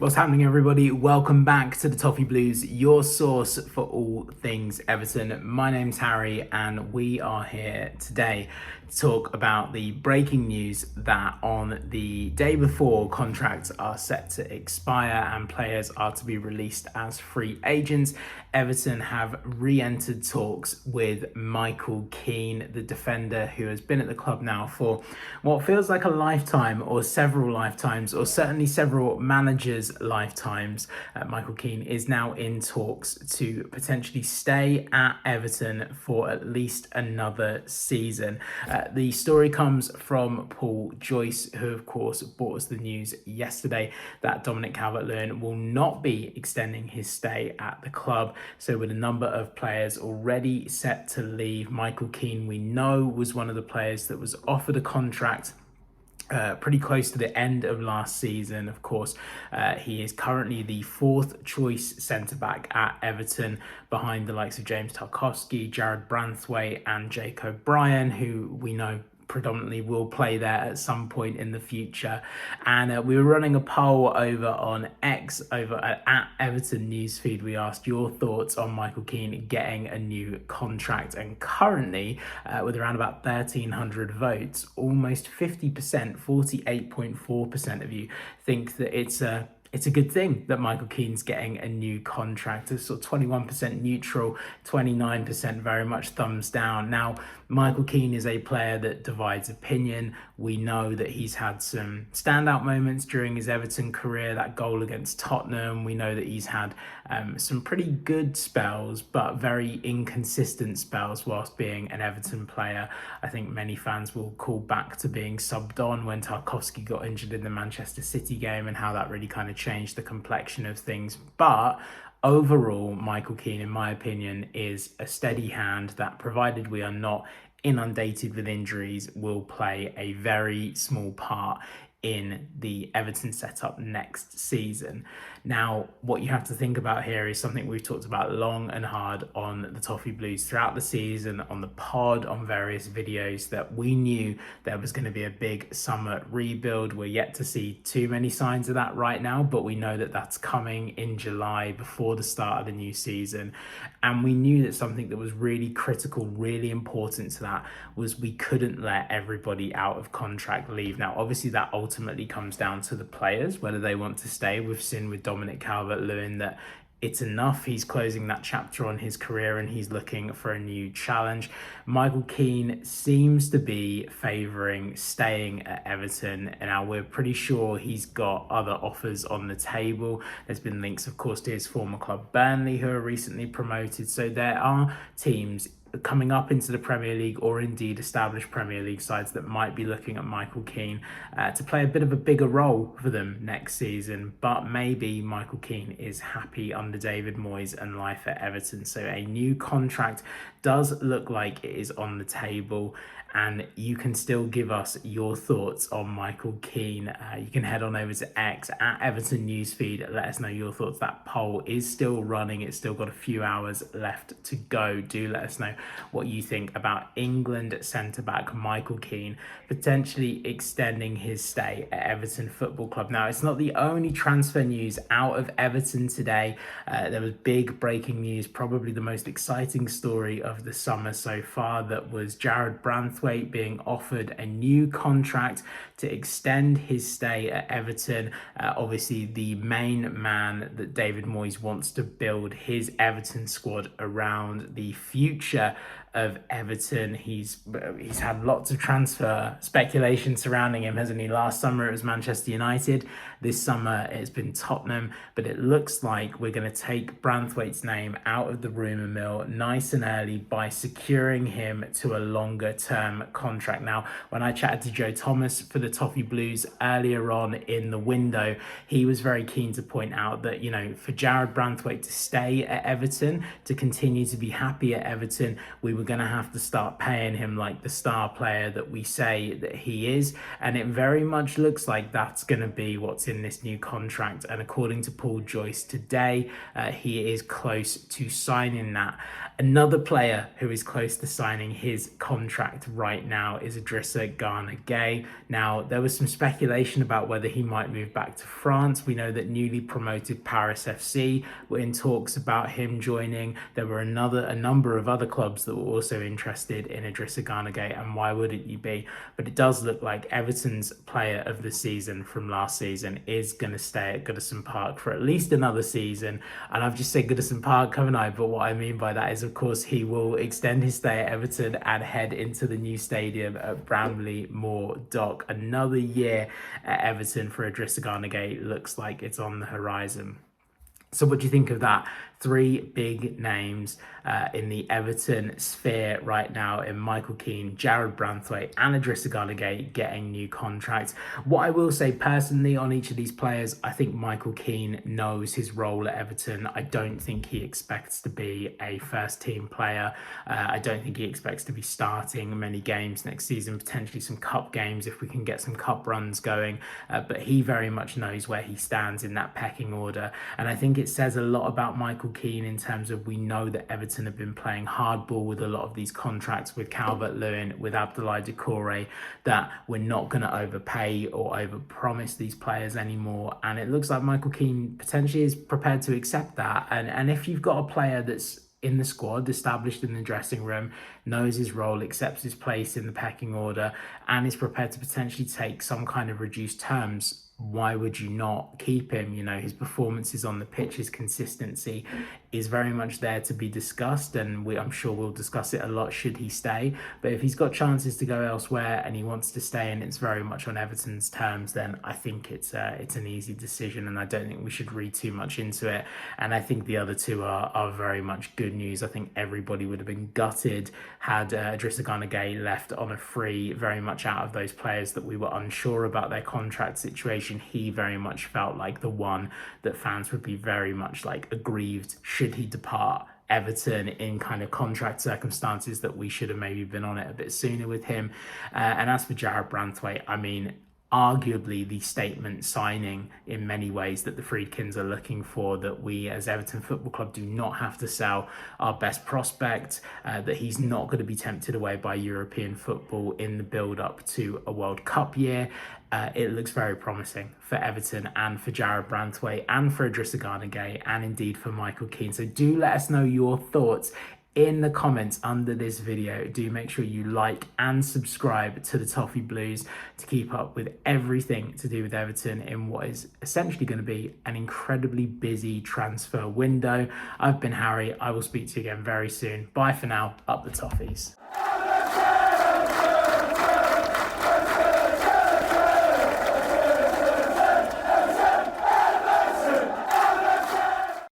What's happening, everybody? Welcome back to the Toffee Blues, your source for all things Everton. My name's Harry, and we are here today to talk about the breaking news that on the day before contracts are set to expire and players are to be released as free agents, Everton have re-entered talks with Michael Keane, the defender who has been at the club now for what feels like a lifetime or several lifetimes, or certainly several managers' lifetimes. Michael Keane is now in talks to potentially stay at Everton for at least another season. The story comes from Paul Joyce, who of course brought us the news yesterday that Dominic Calvert-Lewin will not be extending his stay at the club. So with a number of players already set to leave, Michael Keane, we know, was one of the players that was offered a contract pretty close to the end of last season. Of course, he is currently the fourth choice centre-back at Everton, behind the likes of James Tarkowski, Jarrad, Branthwaite and Jake O'Brien, who we know predominantly will play there at some point in the future. And we were running a poll over on X, over at Everton Newsfeed. We asked your thoughts on Michael Keane getting a new contract, and currently with around about 1,300 votes, almost 50%, 48.4% of you think that it's a good thing that Michael Keane's getting a new contract. It's sort of 21% neutral, 29% very much thumbs down. Now, Michael Keane is a player that divides opinion. We know that he's had some standout moments during his Everton career, that goal against Tottenham. We know that he's had some pretty good spells, but very inconsistent spells whilst being an Everton player. I think many fans will call back to being subbed on when Tarkowski got injured in the Manchester City game, and how that really kind of changed the complexion of things. But overall, Michael Keane, in my opinion, is a steady hand that, provided we are not inundated with injuries, will play a very small part in the Everton setup next season. Now, what you have to think about here is something we've talked about long and hard on the Toffee Blues throughout the season, on the pod, on various videos, that we knew there was going to be a big summer rebuild. We're yet to see too many signs of that right now, but we know that that's coming in July, before the start of the new season. And we knew that something that was really critical, really important to that, was we couldn't let everybody out of contract leave. Now, obviously that ultimately comes down to the players, whether they want to stay. We've seen with Dominic Calvert-Lewin that it's enough. He's closing that chapter on his career and he's looking for a new challenge. Michael Keane seems to be favouring staying at Everton, and now we're pretty sure he's got other offers on the table. There's been links, of course, to his former club Burnley, who are recently promoted. So there are teams coming up into the Premier League, or indeed established Premier League sides, that might be looking at Michael Keane to play a bit of a bigger role for them next season. But maybe Michael Keane is happy under David Moyes and life at Everton. So a new contract does look like it is on the table, and you can still give us your thoughts on Michael Keane. You can head on over to X at Everton Newsfeed. Let us know your thoughts. That poll is still running. It's still got a few hours left to go. Do let us know what you think about England centre-back Michael Keane potentially extending his stay at Everton Football Club. Now, it's not the only transfer news out of Everton today. There was big breaking news, probably the most exciting story of the summer so far, that was Jarrad Branthwaite being offered a new contract to extend his stay at Everton. Obviously, the main man that David Moyes wants to build his Everton squad around, the future of Everton. He's had lots of transfer speculation surrounding him, hasn't he? Last summer it was Manchester United. This summer it's been Tottenham. But it looks like we're going to take Branthwaite's name out of the rumour mill nice and early by securing him to a longer term contract. Now, when I chatted to Joe Thomas for the Toffee Blues earlier on in the window, he was very keen to point out that, you know, for Jarrad Branthwaite to stay at Everton, to continue to be happy at Everton, we were going to have to start paying him like the star player that we say that he is. And it very much looks like that's going to be what's in this new contract. And according to Paul Joyce today, he is close to signing that. Another player who is close to signing his contract right now is Idrissa Gueye. Now, there was some speculation about whether he might move back to France. We know that newly promoted Paris FC were in talks about him joining. There were a number of other clubs that were also interested in Idrissa Gueye, and why wouldn't you be? But it does look like Everton's player of the season from last season is going to stay at Goodison Park for at least another season. And I've just said Goodison Park, haven't I? But what I mean by that is, of course, he will extend his stay at Everton and head into the new stadium at Bramley Moor Dock. Another year at Everton for Idrissa Gueye looks like it's on the horizon. So what do you think of that? Three big names in the Everton sphere right now in Michael Keane, Jarrad, Branthwaite and Idrissa Gueye getting new contracts. What I will say personally on each of these players, I think Michael Keane knows his role at Everton. I don't think he expects to be a first team player. I don't think he expects to be starting many games next season, potentially some cup games if we can get some cup runs going. But he very much knows where he stands in that pecking order. And I think it says a lot about Michael Keane in terms of, we know that Everton have been playing hardball with a lot of these contracts with Calvert-Lewin, with Abdoulaye Doucouré, that we're not going to overpay or overpromise these players anymore. And it looks like Michael Keane potentially is prepared to accept that. And if you've got a player that's in the squad, established in the dressing room, knows his role, accepts his place in the pecking order, and is prepared to potentially take some kind of reduced terms, why would you not keep him? You know, his performances on the pitch, his consistency is very much there to be discussed, and I'm sure we'll discuss it a lot should he stay. But if he's got chances to go elsewhere and he wants to stay and it's very much on Everton's terms, then I think it's an easy decision, and I don't think we should read too much into it. And I think the other two are very much good news. I think everybody would have been gutted had Idrissa Gueye left on a free, very much out of those players that we were unsure about their contract situation. He very much felt like the one that fans would be very much like aggrieved should he depart Everton in kind of contract circumstances that we should have maybe been on it a bit sooner with him. And as for Jarrad, Branthwaite, I mean, arguably the statement signing in many ways that the Friedkins are looking for, that we as Everton Football Club do not have to sell our best prospect, that he's not going to be tempted away by European football in the build-up to a World Cup year. It looks very promising for Everton and for Jarrad, Branthwaite and for Idrissa Gueye and indeed for Michael Keane. So do let us know your thoughts in the comments under this video. Do make sure you like and subscribe to the Toffee Blues to keep up with everything to do with Everton in what is essentially going to be an incredibly busy transfer window. I've been Harry. I will speak to you again very soon. Bye for now. Up the Toffees.